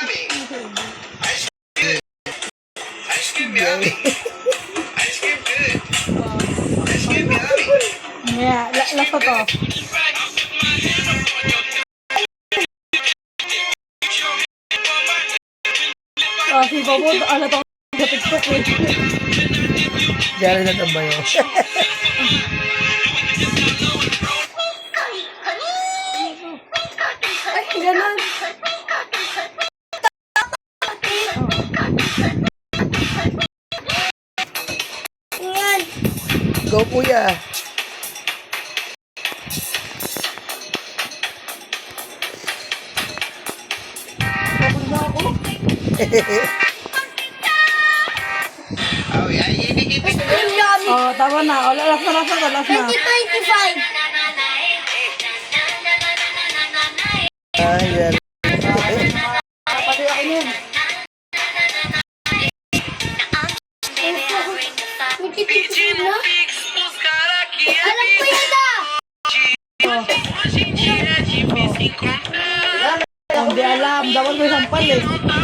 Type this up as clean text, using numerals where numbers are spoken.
Ice cream yummy. Ice cream good. Ice cream yummy. Yeah, lasa to. Si Bobo, ano to? Sa TikTok eh. Diyan na tambayo. Ay, ganun. Go kuya. Oh yeah, ibig-ibig. Oh, tama na. Oh, last na. 2025. Ayan. Pati ako nun. Na? Alam ko yan ah! Hindi alam. Dapat may sampal eh.